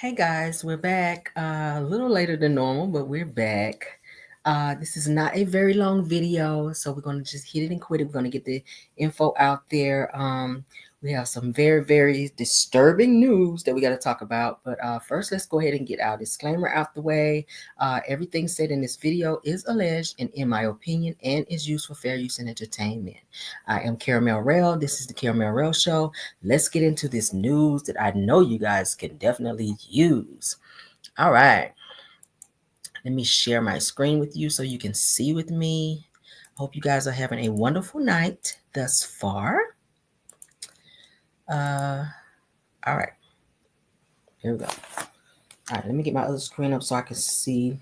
Hey guys, we're back. A little later than normal, but we're back. This is not a very long video, so we're going to just hit it and quit it. We're going to get the info out there. We have some very, very disturbing news that we got to talk about. But first, let's go ahead and get our disclaimer out the way. Everything said in this video is alleged and in my opinion and is used for fair use and entertainment. I am Caramel Rail. This is the Caramel Rail Show. Let's get into this news that I know you guys can definitely use. All right. Let me share my screen with you so you can see with me. Hope you guys are having a wonderful night thus far. All right. Here we go. All right, let me get my other screen up so I can see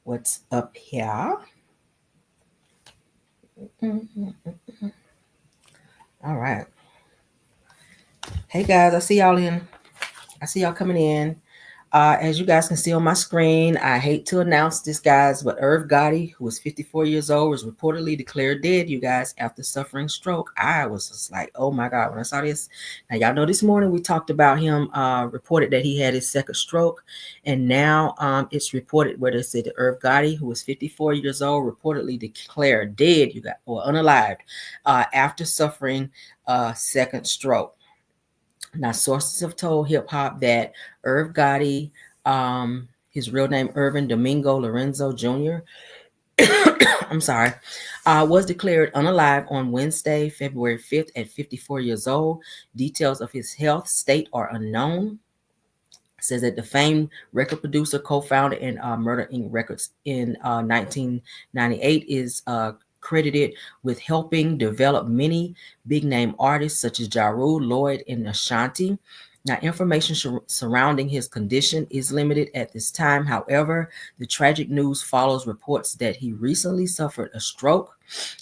what's up here. All right. Hey guys, I see y'all coming in. As you guys can see on my screen, I hate to announce this, guys, but Irv Gotti, who was 54 years old, was reportedly declared dead, you guys, after suffering stroke. I was just like, oh my God, when I saw this. Now, y'all know this morning we talked about him, reported that he had his second stroke. And now it's reported where they said that Irv Gotti, who was 54 years old, reportedly declared dead, you guys, or unalived, after suffering a second stroke. Now, sources have told hip hop that Irv Gotti, his real name Irvin Domingo Lorenzo Jr., I'm sorry, was declared unalive on Wednesday, February 5th at 54 years old. Details of his health state are unknown. It says that the famed record producer, co-founder in Murder Inc. Records in 1998 is credited with helping develop many big name artists such as Ja Rule, Lloyd, and Ashanti. Now, information surrounding his condition is limited at this time. However, the tragic news follows reports that he recently suffered a stroke.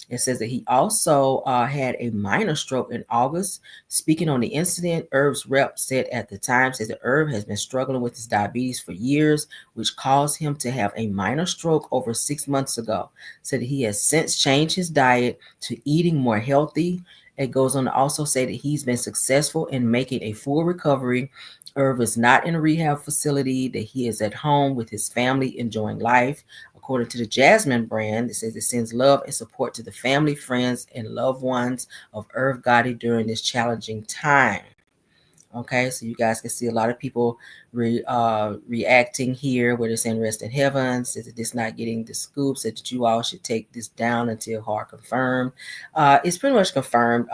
It says that he also had a minor stroke in August. Speaking on the incident, Irv's rep said at the time, says that Irv has been struggling with his diabetes for years, which caused him to have a minor stroke over 6 months ago. Said that he has since changed his diet to eating more healthy. It goes on to also say that he's been successful in making a full recovery. Irv is not in a rehab facility, that he is at home with his family enjoying life. According to the Jasmine brand, it says it sends love and support to the family, friends, and loved ones of Irv Gotti during this challenging time. Okay, so you guys can see a lot of people reacting here where they're saying rest in heaven, says that this not getting the scoop, said that you all should take this down until hard confirmed. It's pretty much confirmed.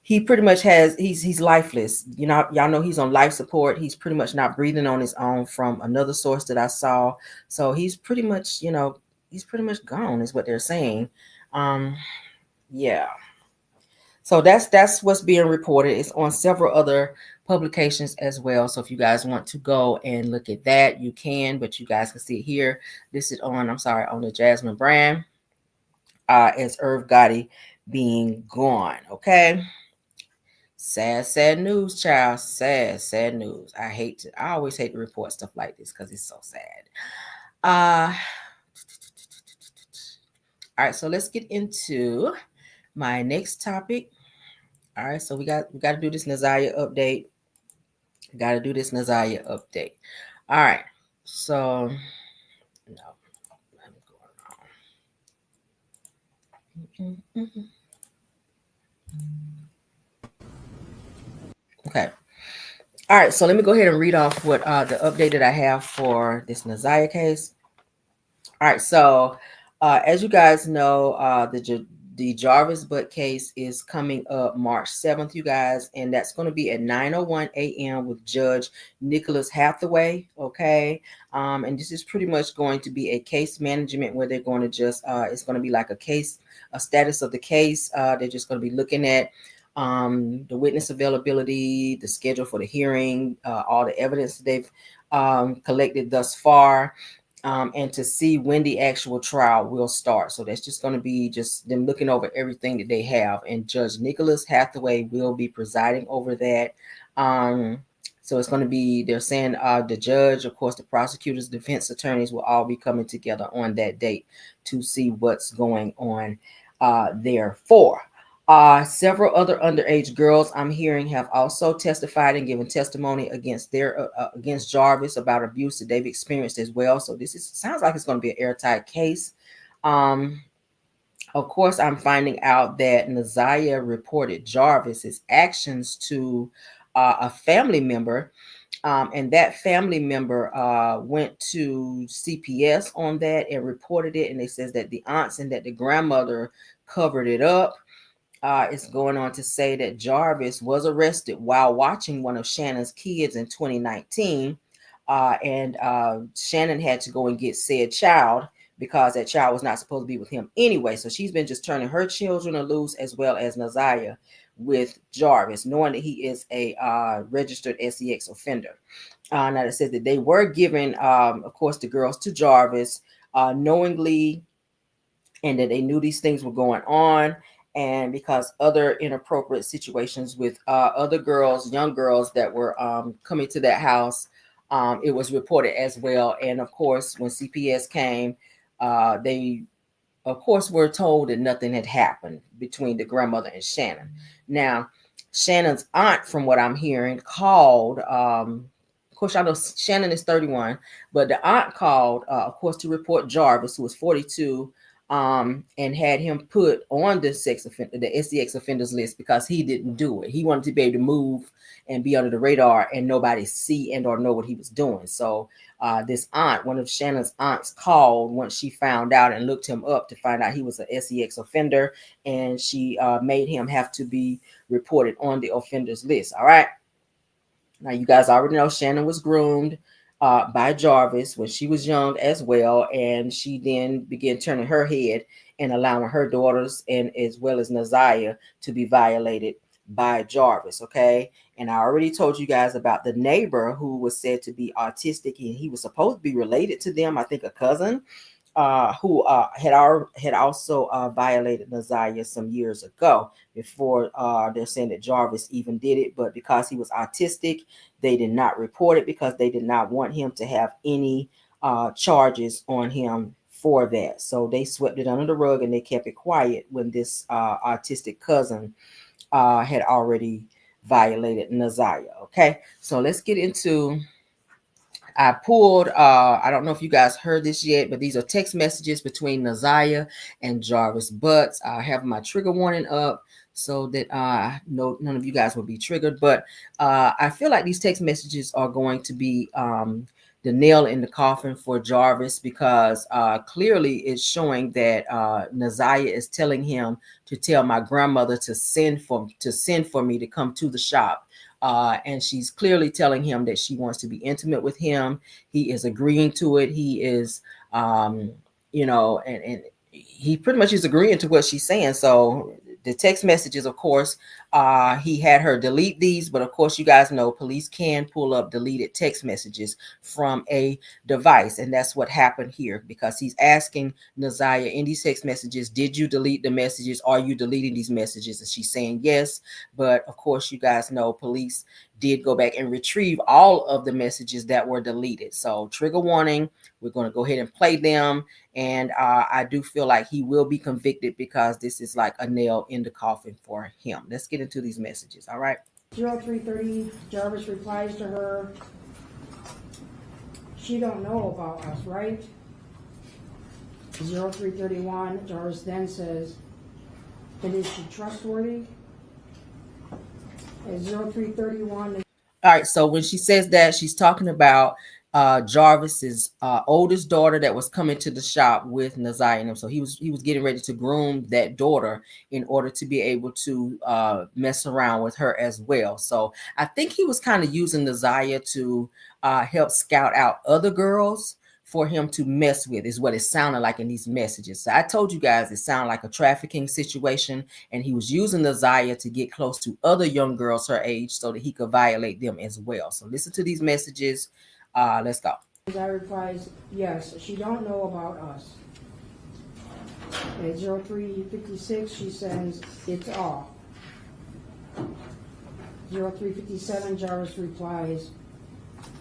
He pretty much has he's lifeless. You know, y'all know he's on life support. He's pretty much not breathing on his own from another source that I saw. So he's pretty much, he's pretty much gone is what they're saying. Yeah. So that's what's being reported. It's on several other publications as well. So if you guys want to go and look at that, you can, but you guys can see it here. This is on the Jasmine brand as Irv Gotti being gone. Okay. Sad news, child. Sad news. I always hate to report stuff like this because it's so sad. All right, so let's get into my next topic. All right, so we got to do this Naziah update. All right, so no, I'm going wrong. Okay. All right, so let me go ahead and read off what the update that I have for this Naziah case. All right, so as you guys know, the Jarvis butt case is coming up March 7th, you guys, and that's going to be at 9:01 a.m. with Judge Nicholas Hathaway, okay? And this is pretty much going to be a case management where they're going to just, it's going to be like a status of the case. They're just going to be looking at the witness availability, the schedule for the hearing, all the evidence that they've collected thus far, and to see when the actual trial will start. So that's just going to be just them looking over everything that they have. And Judge Nicholas Hathaway will be presiding over that. So it's going to be, they're saying the judge, of course, the prosecutors, defense attorneys will all be coming together on that date to see what's going on therefore. Several other underage girls I'm hearing have also testified and given testimony against against Jarvis about abuse that they've experienced as well. So sounds like it's going to be an airtight case. Of course, I'm finding out that Naziah reported Jarvis's actions to a family member, and that family member went to CPS on that and reported it. And they says that the aunts and that the grandmother covered it up. It's going on to say that Jarvis was arrested while watching one of Shannon's kids in 2019. And Shannon had to go and get said child because that child was not supposed to be with him anyway. So she's been just turning her children loose, as well as Naziah, with Jarvis, knowing that he is a registered sex offender. Now it says that they were giving, of course, the girls to Jarvis knowingly, and that they knew these things were going on. And because other inappropriate situations with other girls, young girls that were coming to that house, it was reported as well. And of course, when CPS came, they, of course, were told that nothing had happened between the grandmother and Shannon. Now, Shannon's aunt, from what I'm hearing, called. Of course, I know Shannon is 31, but the aunt called, of course, to report Jarvis, who was 42, and had him put on the SEX offenders list because he didn't do it. He wanted to be able to move and be under the radar and nobody see and or know what he was doing. So this aunt, one of Shannon's aunts, called once she found out and looked him up to find out he was a SEX offender, and she made him have to be reported on the offenders list. All right. Now, you guys already know Shannon was groomed by Jarvis when she was young as well. And she then began turning her head and allowing her daughters and as well as Naziah to be violated by Jarvis. Okay. And I already told you guys about the neighbor who was said to be autistic, and he was supposed to be related to them. I think a cousin who had also violated Naziah some years ago before they're saying that Jarvis even did it. But because he was autistic, they did not report it because they did not want him to have any charges on him for that. So they swept it under the rug and they kept it quiet when this autistic cousin had already violated Naziah. Okay, so let's get into. I pulled, I don't know if you guys heard this yet, but these are text messages between Naziah and Jarvis Butts. I have my trigger warning up so that none of you guys will be triggered. But I feel like these text messages are going to be the nail in the coffin for Jarvis, because clearly it's showing that Naziah is telling him to tell my grandmother to send for me to come to the shop. And she's clearly telling him that she wants to be intimate with him. He is agreeing to it. He is, and he pretty much is agreeing to what she's saying. So the text messages, of course, he had her delete these, but of course, you guys know police can pull up deleted text messages from a device. And that's what happened here, because he's asking Naziah in these text messages, did you delete the messages? Are you deleting these messages? And she's saying yes. But of course, you guys know police did go back and retrieve all of the messages that were deleted. So trigger warning, we're going to go ahead and play them. And I do feel like he will be convicted because this is like a nail in the coffin for him. Let's get into these messages. All right. 0330, Jarvis replies to her, she don't know about us, right? 0331, Jarvis then says, but is she trustworthy? At 0331. All right, so when she says that, she's talking about Jarvis's oldest daughter that was coming to the shop with Naziah and him. So he was getting ready to groom that daughter in order to be able to mess around with her as well. So I think he was kind of using Naziah to help scout out other girls for him to mess with, is what it sounded like in these messages. So I told you guys it sounded like a trafficking situation, and he was using Naziah to get close to other young girls her age so that he could violate them as well. So listen to these messages. Let's go. Naziah replies, yes, she don't know about us. At 0356, she says, it's off. 0357, Jarvis replies,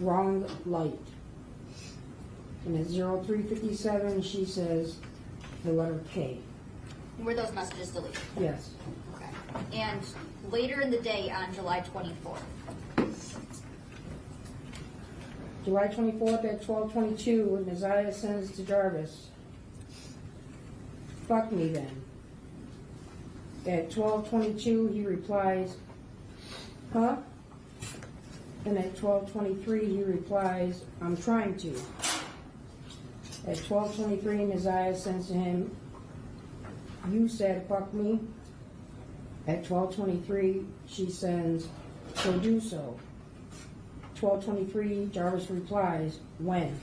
wrong light. And at 0357, she says the letter K. Were those messages deleted? Yes. Okay. And later in the day on July 24th. July 24th at 12:22, Neziah sends to Jarvis, fuck me then. At 12:22, he replies, huh? And at 12:23, he replies, I'm trying to. At 12:23, Neziah sends to him, you said fuck me. At 12:23, she sends, so do so. 12:23, Jarvis replies, when?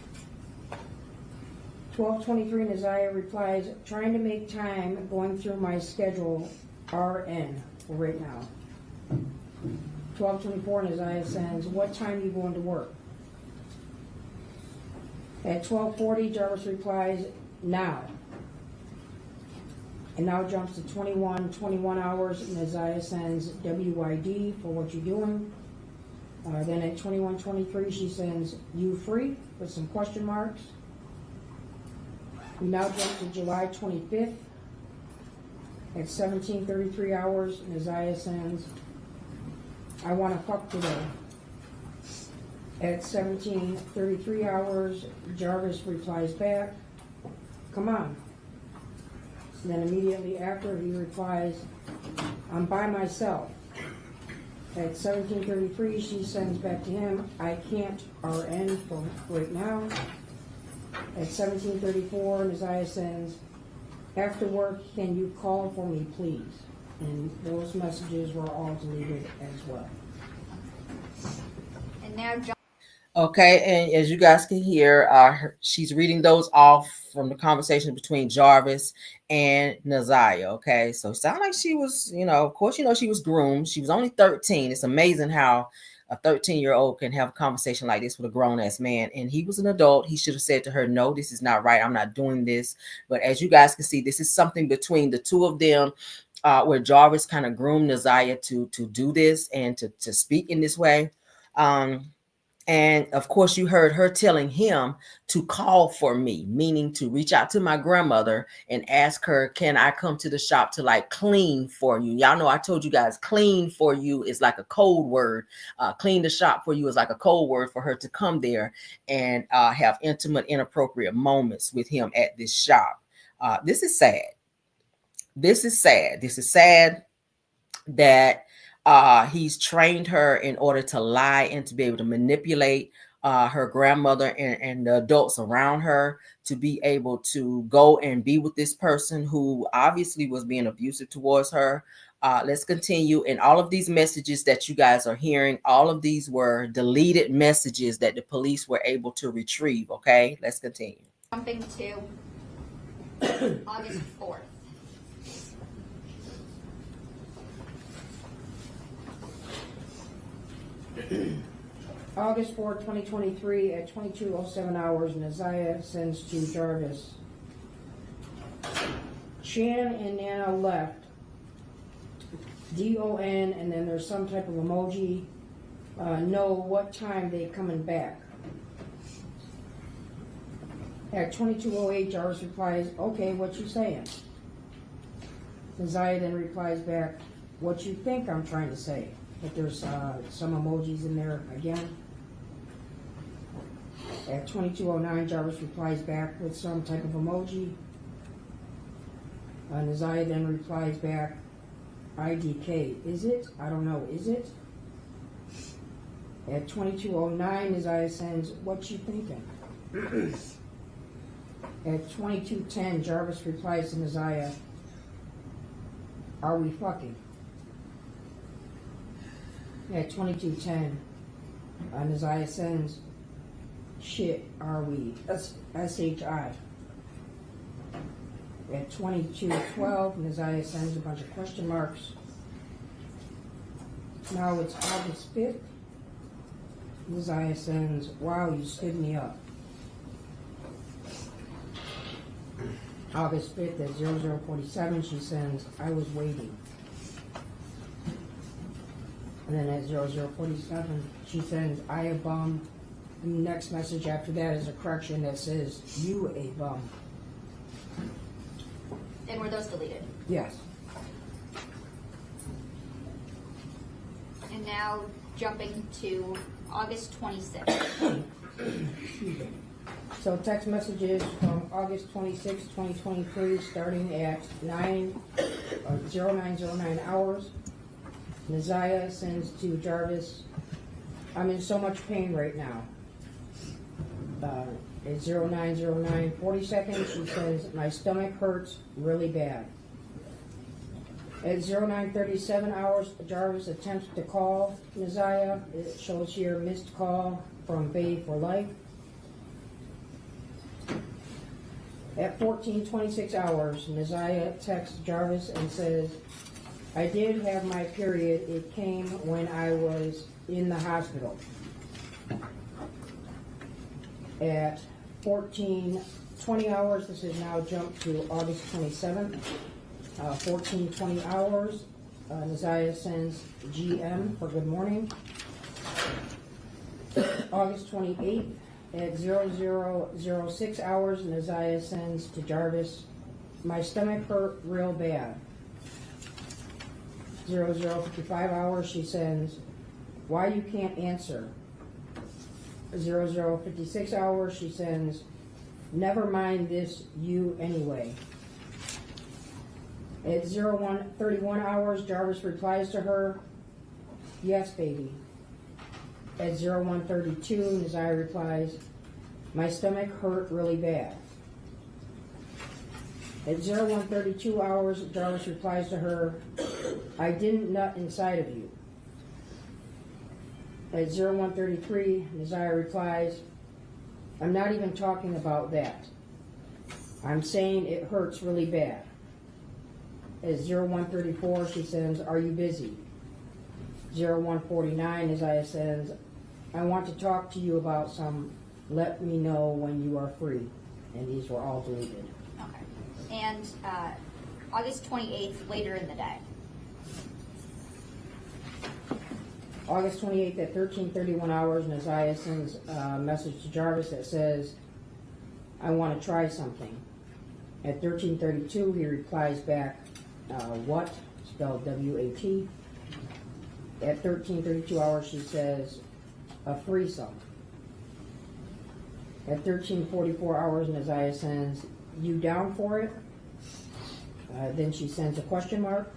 12:23, Neziah replies, trying to make time, going through my schedule, RN, for right now. 12:24, Neziah sends, what time you going to work? At 12:40, Jarvis replies, now. And now jumps to 21 hours, Neziah sends WID for what you're doing. Then at 21:23, she sends, you free? With some question marks. We now jump to July 25th. At 17:33 hours, Neziah sends, I want to fuck today. At 17:33 hours, Jarvis replies back, come on. And then immediately after, he replies, I'm by myself. At 17:33, she sends back to him, I can't RN for right now. At 17:34, Neziah sends, after work, can you call for me, please? And those messages were all deleted as well. And now John. Okay, and as you guys can hear, she's reading those off from the conversation between Jarvis and Neziah. Okay, so it sounded like she was, of course, she was groomed. She was only 13. It's amazing how a 13-year-old can have a conversation like this with a grown-ass man. And he was an adult. He should have said to her, no, this is not right. I'm not doing this. But as you guys can see, this is something between the two of them. Where Jarvis kind of groomed Neziah to do this and to speak in this way. And of course, you heard her telling him to call for me, meaning to reach out to my grandmother and ask her, can I come to the shop to like clean for you? Y'all know I told you guys clean for you is like a code word. Clean the shop for you is like a code word for her to come there and have intimate, inappropriate moments with him at this shop. This is sad. This is sad. This is sad that he's trained her in order to lie and to be able to manipulate her grandmother and the adults around her to be able to go and be with this person who obviously was being abusive towards her. Let's continue. And all of these messages that you guys are hearing, all of these were deleted messages that the police were able to retrieve. Okay, let's continue. Jumping to August 4th. August 4, 2023 at 22:07 hours, Neziah sends to Jarvis, Shan and Nana left. DON, and then there's some type of emoji. Know what time they coming back. At 22:08, Jarvis replies, okay, what you saying? Neziah then replies back, what you think I'm trying to say? But there's some emojis in there again. At 22:09, Jarvis replies back with some type of emoji. Neziah then replies back, IDK, is it? I don't know, is it? At 22:09, Neziah sends, what you thinking? At 22:10, Jarvis replies to Neziah, are we fucking? At 22:10, Neziah sends, shit, are we? SHI. At 22:12, Neziah sends a bunch of question marks. Now it's August 5th. Neziah sends, wow, you stood me up. August 5th at 00:47, she sends, I was waiting. And then at 00:47, she sends, I a bum. And the next message after that is a correction that says, you a bum. And were those deleted? Yes. now jumping to August 26th. So text messages from August 26, 2023, starting at 0909 hours. Naziah sends to Jarvis, I'm in so much pain right now. At 0909, 40 seconds, she says, my stomach hurts really bad. At 0937 hours, Jarvis attempts to call Naziah. It shows here missed call from Bay for Life. At 14:26 hours, Naziah texts Jarvis and says, I did have my period. It came when I was in the hospital. At 14:20 hours, this is now jumped to August 27th. 14:20 hours, Naziah sends GM for good morning. August 28th, at 0006 hours, Naziah sends to Jarvis, my stomach hurt real bad. 0055 hours, she sends, why you can't answer. 0056 hours, she sends, never mind this, you anyway. At 0131 hours, Jarvis replies to her, yes, baby. At 0132, Naziah replies, my stomach hurt really bad. At 0132 hours, Jarvis replies to her, I didn't nut inside of you. At 0133, Naziah replies, I'm not even talking about that. I'm saying it hurts really bad. At 0134, she sends, are you busy? 0149, Naziah sends, I want to talk to you about some, let me know when you are free. And these were all deleted. Okay. And August 28th, later in the day. August 28th at 13:31 hours, Naziah sends a message to Jarvis that says, I want to try something. At 13:32, he replies back, what? Spelled W-A-T. At 13:32 hours, she says, a threesome. At 13:44 hours, Naziah sends, you down for it? Then she sends a question mark.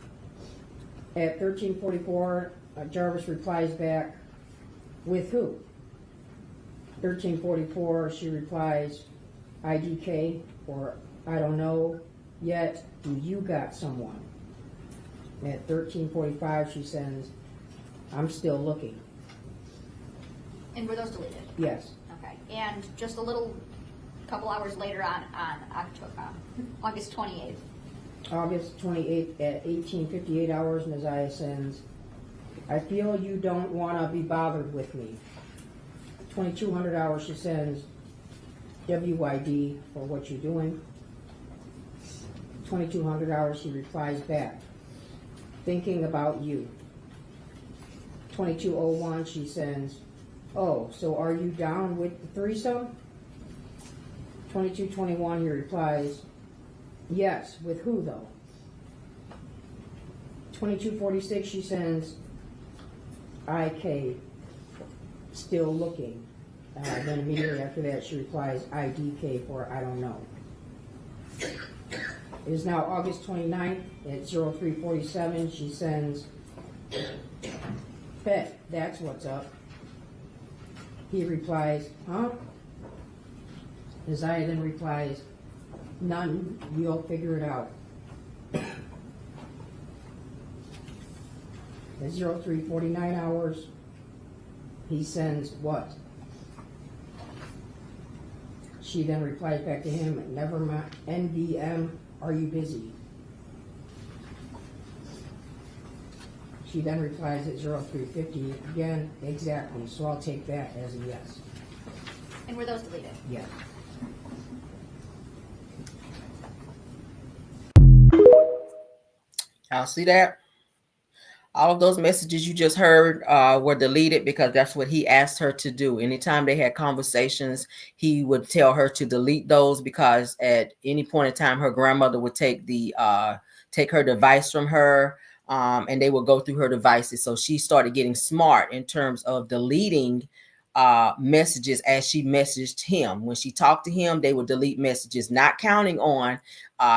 At 13:44, Jarvis replies back, with who? 13:44, she replies, IDK, or I don't know yet, do you got someone? At 13:45, she sends, I'm still looking. And were those deleted? Yes. Okay. And just a couple hours later on October, August 28th. August 28th at 18:58 hours, Naziah sends, I feel you don't want to be bothered with me. 2200 hours, she sends, WYD for what you're doing. 2200 hours, she replies back, thinking about you. 2201, she sends, oh, so are you down with the threesome? 2221, he replies, yes, with who though? 2246, she sends, IK, still looking. Then immediately after that, she replies, IDK for I don't know. It is now August 29th at 03:47. She sends, Bet, that's what's up. He replies, huh? Naziah then replies, none, you'll figure it out. At 03:49 hours, he sends what? She then replies back to him, never mind, NVM, are you busy? She then replies at 03:50, again, exactly, so I'll take that as a yes. And were those deleted? Yes. Y'all see that? All of those messages you just heard were deleted because that's what he asked her to do. Anytime they had conversations, he would tell her to delete those because at any point in time, her grandmother would take her device from her. and they would go through her devices. So she started getting smart in terms of deleting messages as she messaged him. When she talked to him, they would delete messages, not counting on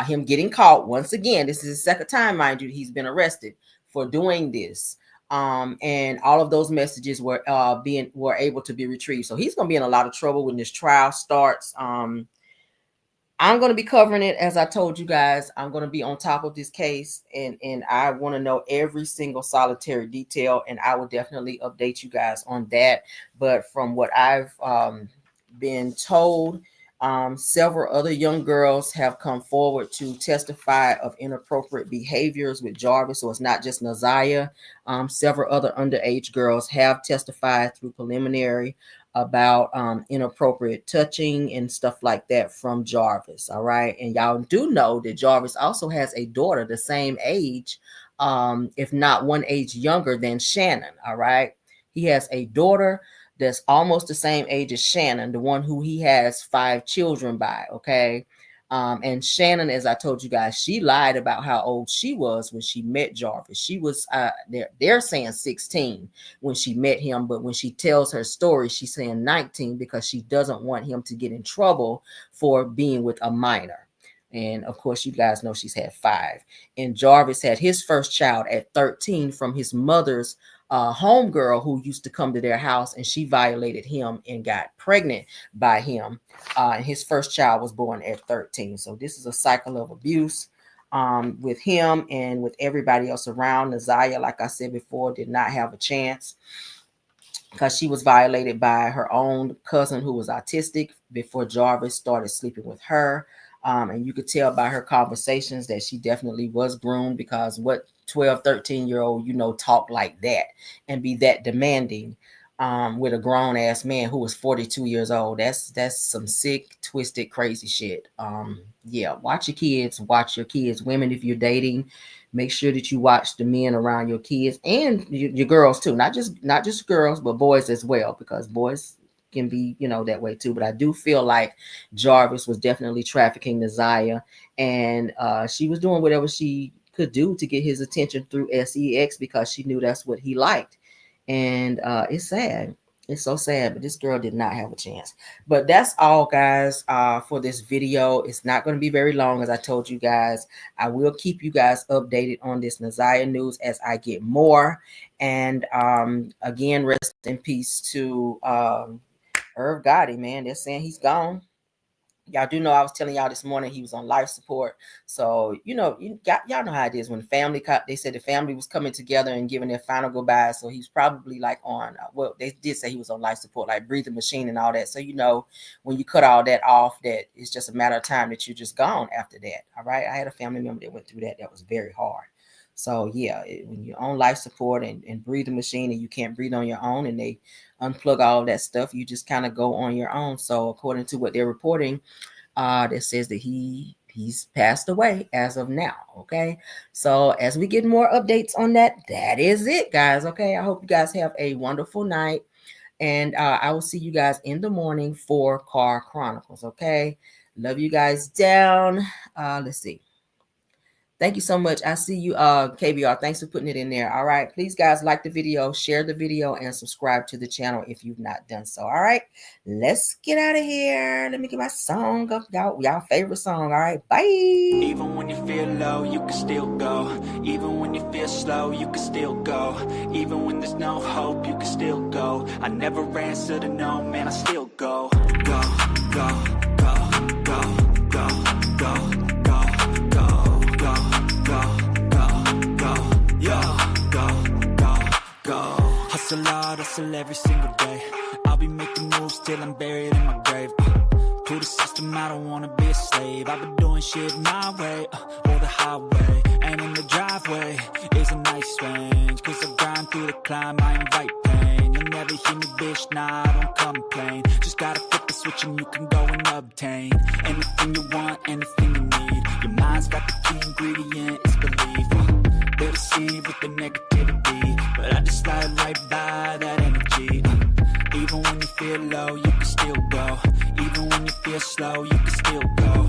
him getting caught. Once again, this is the second time, mind you, he's been arrested for doing this. And all of those messages were able to be retrieved. So he's going to be in a lot of trouble when this trial starts. I'm going to be covering it. As I told you guys, I'm going to be on top of this case, and I want to know every single solitary detail, and I will definitely update you guys on that. But from what I've been told, several other young girls have come forward to testify of inappropriate behaviors with Jarvis. So it's not just Naziah. Several other underage girls have testified through preliminary about inappropriate touching and stuff like that from Jarvis. All right. And y'all do know that Jarvis also has a daughter the same age, if not one age younger than Shannon. All right. He has a daughter that's almost the same age as Shannon, the one who he has 5 children by. Okay. And Shannon, as I told you guys, she lied about how old she was when she met Jarvis. She was, they're saying 16 when she met him, but when she tells her story, she's saying 19 because she doesn't want him to get in trouble for being with a minor. And of course, you guys know she's had 5. And Jarvis had his first child at 13 from his mother's homegirl who used to come to their house, and she violated him and got pregnant by him. And his first child was born at 13. So this is a cycle of abuse with him and with everybody else around. Naziah, like I said before, did not have a chance because she was violated by her own cousin who was autistic before Jarvis started sleeping with her. And you could tell by her conversations that she definitely was groomed, because what 12, 13-year-old, talk like that and be that demanding with a grown ass man who was 42 years old. That's some sick, twisted, crazy shit. Yeah, watch your kids. Women, if you're dating, make sure that you watch the men around your kids and your girls too. Not just girls, but boys as well, because boys can be, that way too. But I do feel like Jarvis was definitely trafficking Naziah, and she was doing whatever she could do to get his attention through sex because she knew that's what he liked. And it's sad. It's so sad, but this girl did not have a chance. But that's all, guys, for this video. It's not going to be very long, as I told you guys. I will keep you guys updated on this Naziah news as I get more. And again, rest in peace to Irv Gotti, man. They're saying he's gone. Y'all do know I was telling y'all this morning he was on life support. So, y'all know how it is when the family, they said the family was coming together and giving their final goodbye. So he's probably like on, well, they did say he was on life support, like breathing machine and all that. So, when you cut all that off, that it's just a matter of time that you're just gone after that. All right. I had a family member that went through that. That was very hard. So yeah, when you're on life support and breathing machine and you can't breathe on your own and they unplug all of that stuff, you just kind of go on your own. So according to what they're reporting, that says that he's passed away as of now. Okay. So as we get more updates on that, that is it, guys. Okay. I hope you guys have a wonderful night. And I will see you guys in the morning for Car Chronicles. Okay. Love you guys down. Let's see. Thank you so much. I see you, KBR. Thanks for putting it in there. All right. Please, guys, like the video, share the video, and subscribe to the channel if you've not done so. All right. Let's get out of here. Let me get my song up. Y'all favorite song. All right. Bye. Even when you feel low, you can still go. Even when you feel slow, you can still go. Even when there's no hope, you can still go. I never answer to no, man, I still go. Go, go, go, go, go, go. Hustle hard, hustle every single day. I'll be making moves till I'm buried in my grave. To the system, I don't wanna be a slave. I've been doing shit my way, or the highway. And in the driveway is a nice range. Cause I grind through the climb, I invite pain. You'll never hear me, bitch, nah, I don't complain. Just gotta flip the switch and you can go and obtain anything you want, anything you need. Your mind's got the key ingredient, it's belief. They'll deceive with the negativity, but I just slide right by that energy. Even when you feel low, you can still go. Even when you feel slow, you can still go.